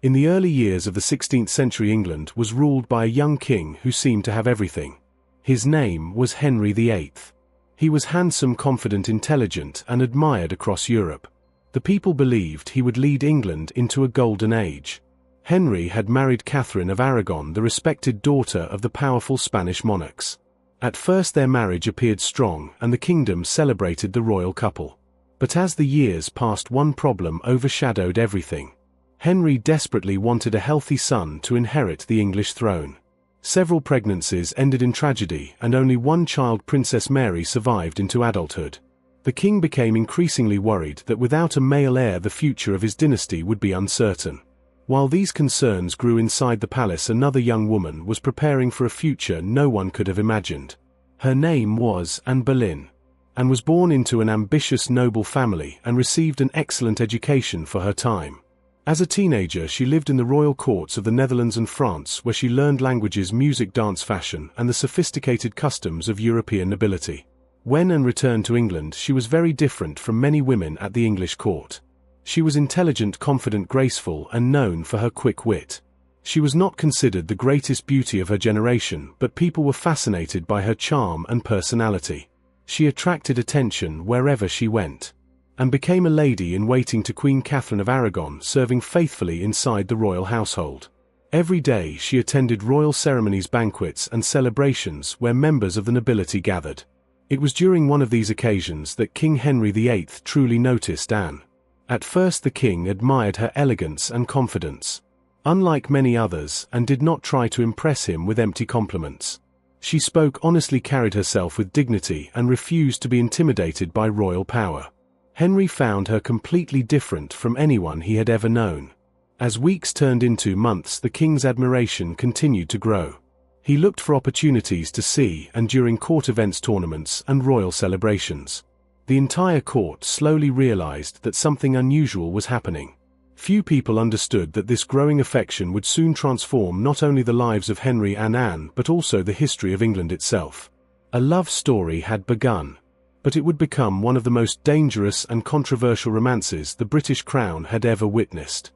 In the early years of the 16th century, England was ruled by a young king who seemed to have everything. His name was Henry VIII. He was handsome, confident, intelligent, and admired across Europe. The people believed he would lead England into a golden age. Henry had married Catherine of Aragon, the respected daughter of the powerful Spanish monarchs. At first their marriage appeared strong, and the kingdom celebrated the royal couple. But as the years passed, one problem overshadowed everything. Henry desperately wanted a healthy son to inherit the English throne. Several pregnancies ended in tragedy, and only one child, Princess Mary, survived into adulthood. The king became increasingly worried that without a male heir the future of his dynasty would be uncertain. While these concerns grew inside the palace, another young woman was preparing for a future no one could have imagined. Her name was Anne Boleyn, and was born into an ambitious noble family and received an excellent education for her time. As a teenager, she lived in the royal courts of the Netherlands and France, where she learned languages, music, dance, fashion, and the sophisticated customs of European nobility. When Anne returned to England, she was very different from many women at the English court. She was intelligent, confident, graceful, and known for her quick wit. She was not considered the greatest beauty of her generation, but people were fascinated by her charm and personality. She attracted attention wherever she went, and became a lady-in-waiting to Queen Catherine of Aragon, serving faithfully inside the royal household. Every day she attended royal ceremonies, banquets, and celebrations where members of the nobility gathered. It was during one of these occasions that King Henry VIII truly noticed Anne. At first the king admired her elegance and confidence. Unlike many others, Anne did not try to impress him with empty compliments. She spoke honestly, carried herself with dignity, and refused to be intimidated by royal power. Henry found her completely different from anyone he had ever known. As weeks turned into months, the king's admiration continued to grow. He looked for opportunities to see Anne during court events, tournaments, and royal celebrations. The entire court slowly realized that something unusual was happening. Few people understood that this growing affection would soon transform not only the lives of Henry and Anne, but also the history of England itself. A love story had begun, but it would become one of the most dangerous and controversial romances the British crown had ever witnessed.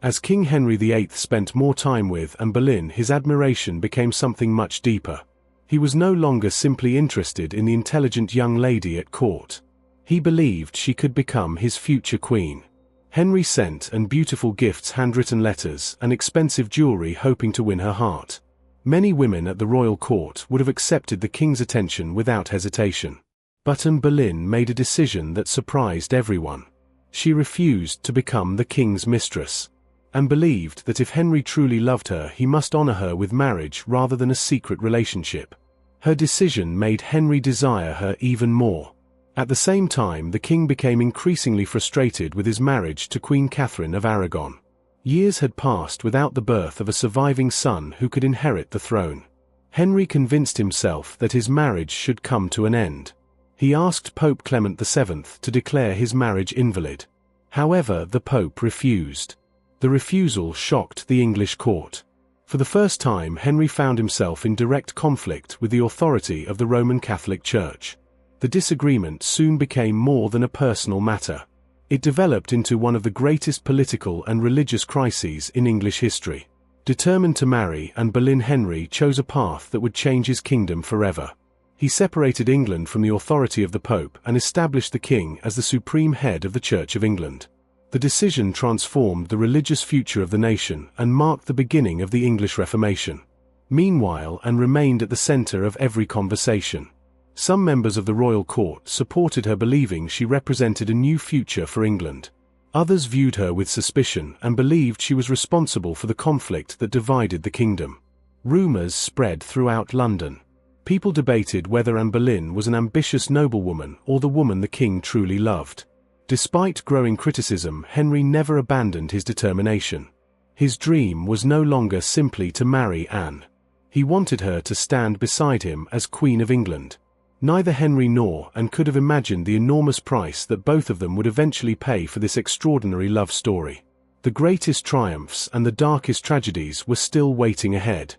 As King Henry VIII spent more time with Anne Boleyn, his admiration became something much deeper. He was no longer simply interested in the intelligent young lady at court. He believed she could become his future queen. Henry sent Anne beautiful gifts, handwritten letters, and expensive jewelry, hoping to win her heart. Many women at the royal court would have accepted the king's attention without hesitation. But Anne Boleyn made a decision that surprised everyone. She refused to become the king's mistress, and believed that if Henry truly loved her, he must honor her with marriage rather than a secret relationship. Her decision made Henry desire her even more. At the same time, the king became increasingly frustrated with his marriage to Queen Catherine of Aragon. Years had passed without the birth of a surviving son who could inherit the throne. Henry convinced himself that his marriage should come to an end. He asked Pope Clement VII to declare his marriage invalid. However, the Pope refused. The refusal shocked the English court. For the first time, Henry found himself in direct conflict with the authority of the Roman Catholic Church. The disagreement soon became more than a personal matter. It developed into one of the greatest political and religious crises in English history. Determined to marry Anne Boleyn, Henry chose a path that would change his kingdom forever. He separated England from the authority of the Pope and established the king as the supreme head of the Church of England. The decision transformed the religious future of the nation and marked the beginning of the English Reformation. Meanwhile, Anne remained at the center of every conversation. Some members of the royal court supported her, believing she represented a new future for England. Others viewed her with suspicion and believed she was responsible for the conflict that divided the kingdom. Rumors spread throughout London. People debated whether Anne Boleyn was an ambitious noblewoman or the woman the king truly loved. Despite growing criticism, Henry never abandoned his determination. His dream was no longer simply to marry Anne. He wanted her to stand beside him as Queen of England. Neither Henry nor Anne could have imagined the enormous price that both of them would eventually pay for this extraordinary love story. The greatest triumphs and the darkest tragedies were still waiting ahead.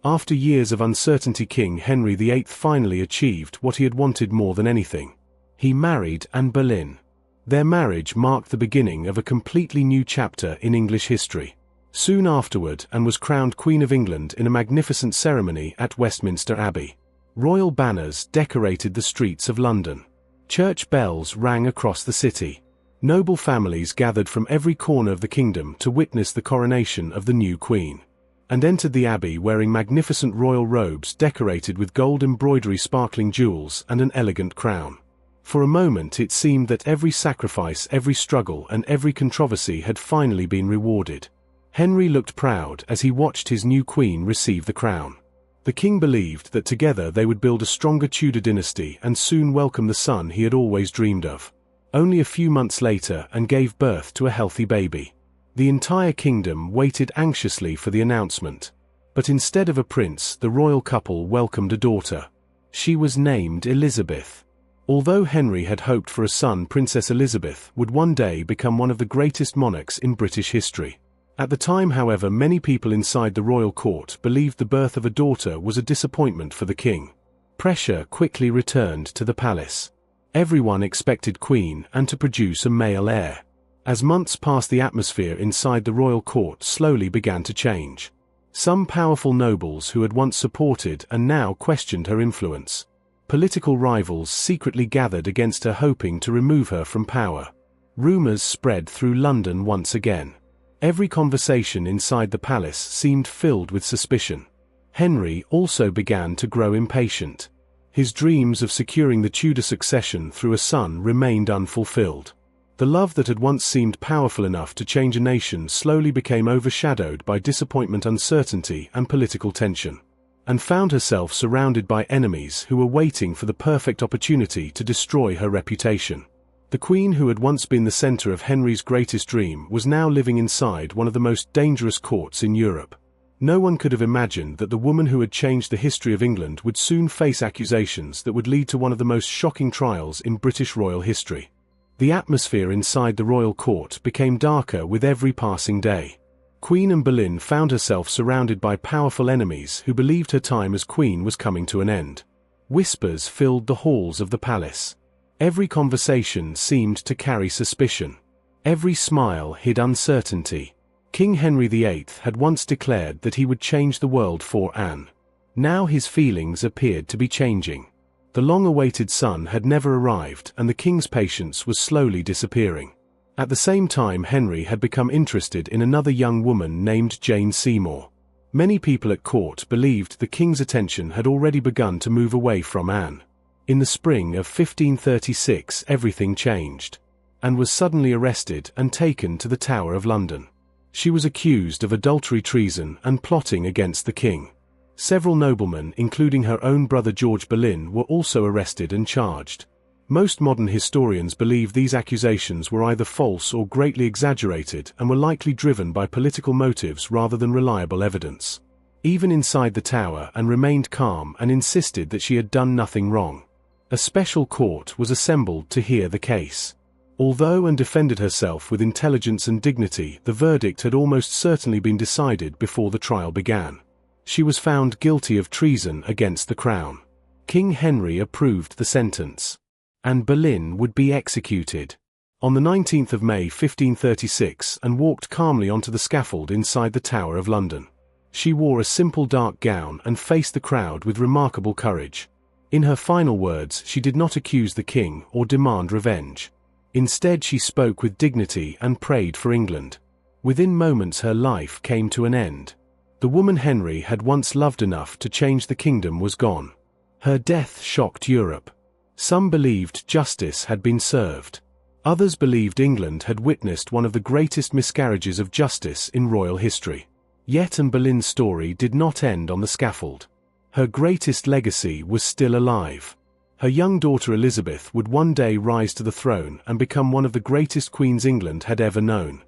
After years of uncertainty, King Henry VIII finally achieved what he had wanted more than anything. He married Anne Boleyn. Their marriage marked the beginning of a completely new chapter in English history. soon afterward, and was crowned Queen of England in a magnificent ceremony at Westminster Abbey. Royal banners decorated the streets of London. Church bells rang across the city. Noble families gathered from every corner of the kingdom to witness the coronation of the new queen, and entered the abbey wearing magnificent royal robes decorated with gold embroidery, sparkling jewels, and an elegant crown. For a moment it seemed that every sacrifice, every struggle, and every controversy had finally been rewarded. Henry looked proud as he watched his new queen receive the crown. The king believed that together they would build a stronger Tudor dynasty and soon welcome the son he had always dreamed of. Only a few months later, and gave birth to a healthy baby. The entire kingdom waited anxiously for the announcement. But instead of a prince, the royal couple welcomed a daughter. She was named Elizabeth. Although Henry had hoped for a son, Princess Elizabeth would one day become one of the greatest monarchs in British history. At the time, however, many people inside the royal court believed the birth of a daughter was a disappointment for the king. Pressure quickly returned to the palace. Everyone expected Queen Anne to produce a male heir. As months passed, the atmosphere inside the royal court slowly began to change. Some powerful nobles who had once supported and now questioned her influence. Political rivals secretly gathered against her, hoping to remove her from power. Rumors spread through London once again. Every conversation inside the palace seemed filled with suspicion. Henry also began to grow impatient. His dreams of securing the Tudor succession through a son remained unfulfilled. The love that had once seemed powerful enough to change a nation slowly became overshadowed by disappointment, uncertainty, and political tension, and found herself surrounded by enemies who were waiting for the perfect opportunity to destroy her reputation. The queen who had once been the center of Henry's greatest dream was now living inside one of the most dangerous courts in Europe. No one could have imagined that the woman who had changed the history of England would soon face accusations that would lead to one of the most shocking trials in British royal history. The atmosphere inside the royal court became darker with every passing day. Queen Anne Boleyn found herself surrounded by powerful enemies who believed her time as queen was coming to an end. Whispers filled the halls of the palace. Every conversation seemed to carry suspicion. Every smile hid uncertainty. King Henry VIII had once declared that he would change the world for Anne. Now his feelings appeared to be changing. The long-awaited son had never arrived, and the king's patience was slowly disappearing. At the same time, Henry had become interested in another young woman named Jane Seymour. Many people at court believed the king's attention had already begun to move away from Anne. In the spring of 1536, everything changed. Anne was suddenly arrested and taken to the Tower of London. She was accused of adultery, treason, and plotting against the king. Several noblemen, including her own brother George Boleyn, were also arrested and charged. Most modern historians believe these accusations were either false or greatly exaggerated and were likely driven by political motives rather than reliable evidence. Even inside the tower, Anne remained calm and insisted that she had done nothing wrong. A special court was assembled to hear the case. Although Anne defended herself with intelligence and dignity, the verdict had almost certainly been decided before the trial began. She was found guilty of treason against the crown. King Henry approved the sentence. Anne Boleyn would be executed. On the 19th of May 1536, Anne walked calmly onto the scaffold inside the Tower of London. She wore a simple dark gown and faced the crowd with remarkable courage. In her final words, she did not accuse the king or demand revenge. Instead, she spoke with dignity and prayed for England. Within moments, her life came to an end. The woman Henry had once loved enough to change the kingdom was gone. Her death shocked Europe. Some believed justice had been served. Others believed England had witnessed one of the greatest miscarriages of justice in royal history. Yet Anne Boleyn's story did not end on the scaffold. Her greatest legacy was still alive. Her young daughter Elizabeth would one day rise to the throne and become one of the greatest queens England had ever known.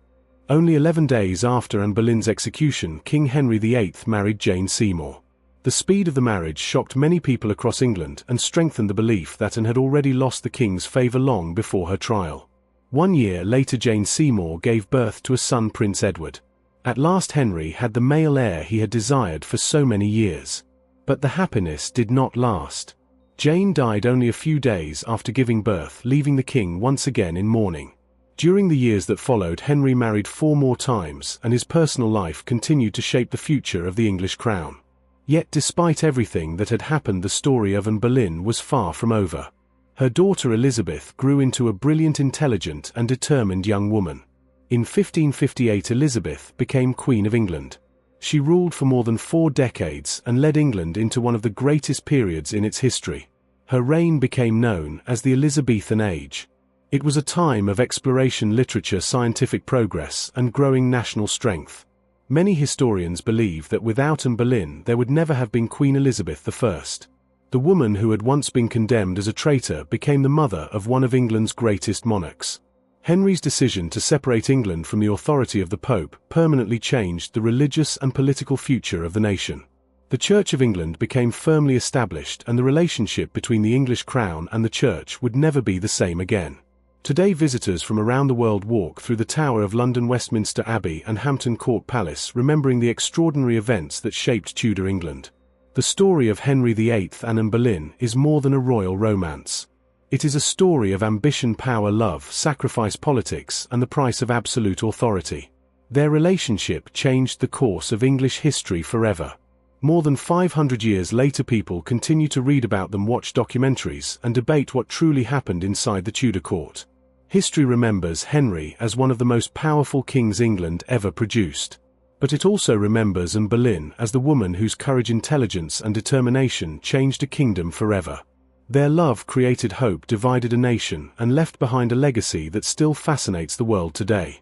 Only 11 days after Anne Boleyn's execution, King Henry VIII married Jane Seymour. The speed of the marriage shocked many people across England and strengthened the belief that Anne had already lost the king's favour long before her trial. 1 year later, Jane Seymour gave birth to a son, Prince Edward. At last, Henry had the male heir he had desired for so many years. But the happiness did not last. Jane died only a few days after giving birth, leaving the king once again in mourning. During the years that followed, Henry married 4 more times, and his personal life continued to shape the future of the English crown. Yet despite everything that had happened, the story of Anne Boleyn was far from over. Her daughter Elizabeth grew into a brilliant, intelligent, and determined young woman. In 1558, Elizabeth became Queen of England. She ruled for more than 4 decades and led England into one of the greatest periods in its history. Her reign became known as the Elizabethan Age. It was a time of exploration, literature, scientific progress, and growing national strength. Many historians believe that without Anne Boleyn there would never have been Queen Elizabeth I. The woman who had once been condemned as a traitor became the mother of one of England's greatest monarchs. Henry's decision to separate England from the authority of the Pope permanently changed the religious and political future of the nation. The Church of England became firmly established, and the relationship between the English crown and the Church would never be the same again. Today, visitors from around the world walk through the Tower of London, Westminster Abbey, and Hampton Court Palace, remembering the extraordinary events that shaped Tudor England. The story of Henry VIII and Anne Boleyn is more than a royal romance. It is a story of ambition, power, love, sacrifice, politics, and the price of absolute authority. Their relationship changed the course of English history forever. More than 500 years later, people continue to read about them, watch documentaries, and debate what truly happened inside the Tudor court. History remembers Henry as one of the most powerful kings England ever produced. But it also remembers Anne Boleyn as the woman whose courage, intelligence, and determination changed a kingdom forever. Their love created hope, divided a nation, and left behind a legacy that still fascinates the world today.